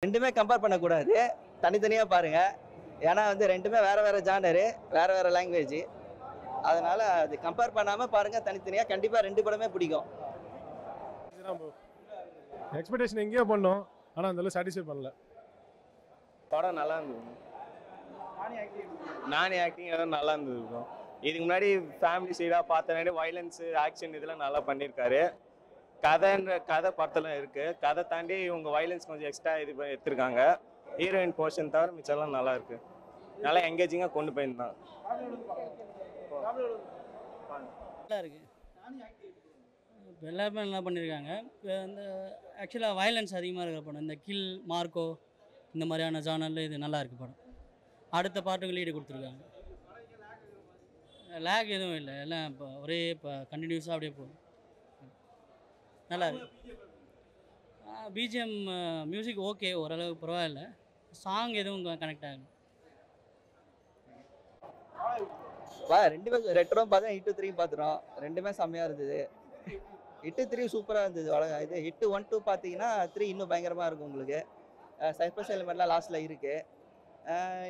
ரெண்டுமே கம்பேர் பண்ணக்கூடாது, தனித்தனியா பாருங்க. ஏன்னா வந்து ரெண்டுமே வேற வேற ஜானரு, வேற வேற லாங்குவேஜ். அதனால அது கம்பேர் பண்ணாம பாருங்க தனித்தனியா. கண்டிப்பா ரெண்டு படமே பிடிக்கும். எக்ஸ்பெக்டேஷன் எங்கேயோ பண்ணோம், ஆனால் அந்த சாட்டிஸ்ஃபை பண்ணல. படம் நல்லா இருந்தது. நானே ஆக்டிங் எல்லாம் நல்லா இருந்தது ப்ரோ. இதுக்கு முன்னாடி ஃபேமிலி சைடாக பார்த்தனாடி வயலன்ஸு ஆக்ஷன் இதெல்லாம் நல்லா பண்ணியிருக்காரு. கதை படத்தில் இருக்குது. கதை தாண்டி இவங்க வயலன்ஸ் கொஞ்சம் எக்ஸ்ட்ரா இது எடுத்திருக்காங்க. ஹீரோயின் போர்ஷன் தவிர மிச்சம்லாம் நல்லா இருக்குது. நல்லா எங்கேஜிங்காக கொண்டு போயிருந்தான். நல்லா இருக்குது. எல்லாருமே நல்லா பண்ணியிருக்காங்க. இப்போ இந்த ஆக்சுவலாக வயலன்ஸ் அதிகமாக இருக்கிற படம், இந்த கில் மார்க்கோ இந்த மாதிரியான ஜானரில் இது நல்லா இருக்குது படம். அடுத்த பாட்டுக்கு லீடு கொடுத்துருக்காங்க. லேக் எதுவும் இல்லை, எல்லாம் இப்போ ஒரே இப்போ கண்டினியூஸாக அப்படியே போகும். நல்லா இருக்கு. பிஜிஎம் மியூசிக் ஓகே, ஓரளவுக்கு பரவாயில்ல. சாங் எதுவும் கனெக்ட் ஆகல. ரெண்டுமே ரெட்டரும் பார்த்தா ஹிட்டு 3 பார்த்துட்டோம். ரெண்டுமே செம்மையாக இருந்தது. ஹிட்டு 3 சூப்பராக இருந்தது. இது ஹிட்டு 1 2 பார்த்தீங்கன்னா 3 இன்னும் பயங்கரமாக இருக்கும் உங்களுக்கு. சர்ப்ரைஸ் எலிமெண்ட்லாம் லாஸ்ட்டில் இருக்குது.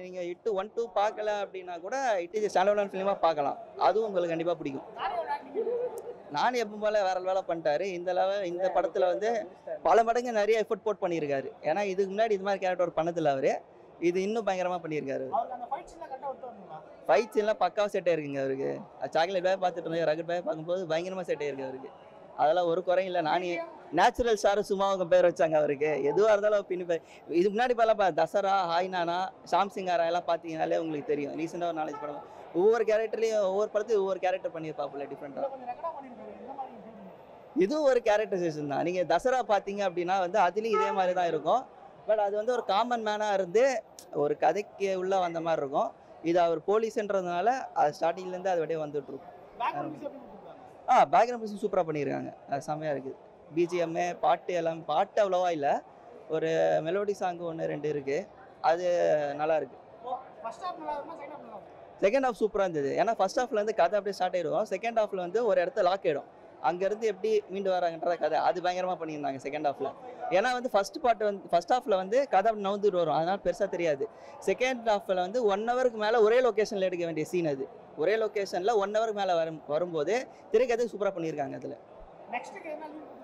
நீங்கள் ஹிட்டு 1 2 பார்க்கல அப்படின்னா கூட ஹிட்டு ஸ்டாண்டர்ட் ஃபிலிமாக பார்க்கலாம். அதுவும் உங்களுக்கு கண்டிப்பாக பிடிக்கும். நானும் எப்போ போல வேற வேலை பண்ணிட்டாரு. இந்த படத்தில் வந்து பல மடங்கு நிறைய எஃபர்ட் போட் பண்ணியிருக்காரு. ஏன்னா இதுக்கு முன்னாடி இது மாதிரி கேரக்டர் பண்ணதில்லை அவர். இது இன்னும் பயங்கரமாக பண்ணியிருக்காரு. ஃபைட் சீன்லாம் பக்காவாக செட் ஆயிருக்குங்க அவருக்கு. சாக்லேட் பாய் பார்த்துட்டு இருந்தேன், ரகட் பாய் பார்க்கும்போது பயங்கரமாக செட் ஆயிருக்கு அவருக்கு. அதெல்லாம் ஒரு குறையும் இல்லை. நானே நேச்சுரல் ஸ்டார் சும்மா அவங்க பேர் வச்சாங்க அவருக்கு. எதுவாக இருந்தாலும் பின்னி இதுக்கு முன்னாடி பார்த்தா தசரா, ஹாய்னானா, ஷாம் சிங்காரா எல்லாம் பார்த்தீங்கனாலே உங்களுக்கு தெரியும். ரீசெண்டாக ஒரு நாலேஜ் படம். ஒவ்வொரு கேரக்டர்லையும் ஒவ்வொரு படத்தையும் ஒவ்வொரு கேரக்டர் பண்ணியிருப்பாப்புல டிஃப்ரெண்ட்டாக. இதுவும் ஒரு கேரக்டரைசேஷன் தான். நீங்கள் தசரா பார்த்தீங்க அப்படின்னா வந்து அதுலேயும் இதே மாதிரி தான் இருக்கும். பட் அது வந்து ஒரு காமன் மேனாக இருந்து ஒரு கதைக்கு உள்ளே வந்த மாதிரி இருக்கும். இது அவர் போலீஸ்ன்றதுனால அது ஸ்டார்டிங்லேருந்து அது அப்படியே வந்துட்டுருக்கும். பேக்ரவுண்ட் மியூசிக் சூப்பராக பண்ணியிருக்காங்க. அது செம்மையாக இருக்குது. பிஜிஎம்மு பாட்டு எல்லாம் பாட்டு அவ்வளோவா இல்லை. ஒரு மெலோடி சாங்கு 1 2 இருக்குது. அது நல்லா இருக்குது. செகண்ட் ஹாஃப் சூப்பராக இருந்தது. ஏன்னா ஃபர்ஸ்ட் ஹாஃபில் வந்து கதை அப்படியே ஸ்டார்ட் ஆகிடும். செகண்ட் ஹாஃபில் வந்து ஒரு இடத்துல லாக் ஆகிடும். அங்கேருந்து எப்படி மீண்டு வராங்கன்ற கதை அது பயங்கரமாக பண்ணியிருந்தாங்க செகண்ட் ஹாஃபில். ஏன்னா வந்து ஃபர்ஸ்ட் ஹாஃபில் வந்து கதை அப்படி நவுந்துட்டு வரும், அதனால் பெருசாக தெரியாது. செகண்ட் ஹாஃபில் வந்து 1 ஹவருக்கு மேலே ஒரே லொக்கேஷனில் எடுக்க வேண்டிய சீன் அது. ஒரே லொக்கேஷனில் 1 ஹவருக்கு மேலே வரும்போது திரைக்கதை சூப்பராக பண்ணியிருக்காங்க. அதில்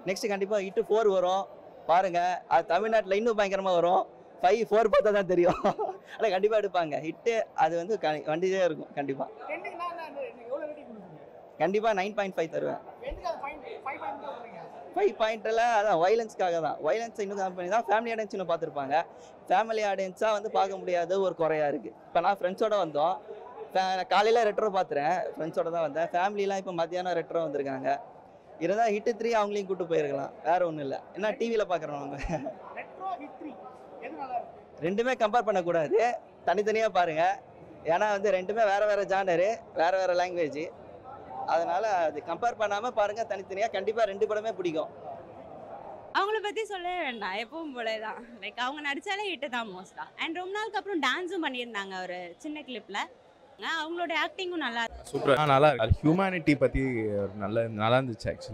நெக்ஸ்ட் கண்டிப்பாக ஹிட்டு 4 வரும் பாருங்கள். அது தமிழ்நாட்டில் இன்னும் பயங்கரமாக வரும். 5 4 பார்த்தா தான் தெரியும். ஆனால் கண்டிப்பாக எடுப்பாங்க ஹிட்டு. அது வந்து வண்டியே இருக்கும். கண்டிப்பாக 9.5 தருவேன். 5 பாயிண்ட்லாம் அதான் வயலன்ஸ்க்காக தான். வயலன்ஸ் இன்னும் கம்மி பண்ணி தான் ஃபேமிலி ஆடியன்ஸ் இன்னும் பார்த்துருப்பாங்க. ஃபேமிலி ஆடியன்ஸாக வந்து பார்க்க முடியாத ஒரு குறையாக இருக்குது. இப்போ நான் ஃப்ரெண்ட்ஸோடு வந்தோம். காலையில் ரெட்ரோ பார்த்துறேன், ஃப்ரெண்ட்ஸோடு தான் வந்தேன். ஃபேமிலிலாம் இப்போ மத்தியானம் ரெட்ரோ வந்திருக்காங்க. இருந்தால் ஹிட்டு 3 அவங்களையும் கூப்பிட்டு போயிருக்கலாம், வேறு ஒன்றும் இல்லை. ஏன்னா டிவியில் பார்க்குறோம் அவங்க. ரெண்டுமே கம்பேர் பண்ணக்கூடாது, தனித்தனியாக பாருங்கள். ஏன்னா வந்து ரெண்டுமே வேறு வேறு ஜானரு, வேறு வேறு லாங்குவேஜ். அதனால் அது கம்பேர் பண்ணாமல் பாருங்கள் தனித்தனியாக. கண்டிப்பாக ரெண்டு படமே பிடிக்கும். அவங்கள பற்றி சொல்லவே வேண்டாம், எப்பவும் போல தான். லைக் அவங்க நடித்தாலே ஹிட்டு தான் மோஸ்ட்டாக. அண்ட் ரொம்ப நாளுக்கு அப்புறம் டான்ஸும் பண்ணியிருந்தாங்க ஒரு சின்ன கிளிப்பில். அவங்களோட ஆக்டிங்கும் நல்லா சூப்பராக நல்லா இருக்கு. ஹியூமனிட்டி பற்றி நல்லா இருந்துச்சு ஆக்சுவலி.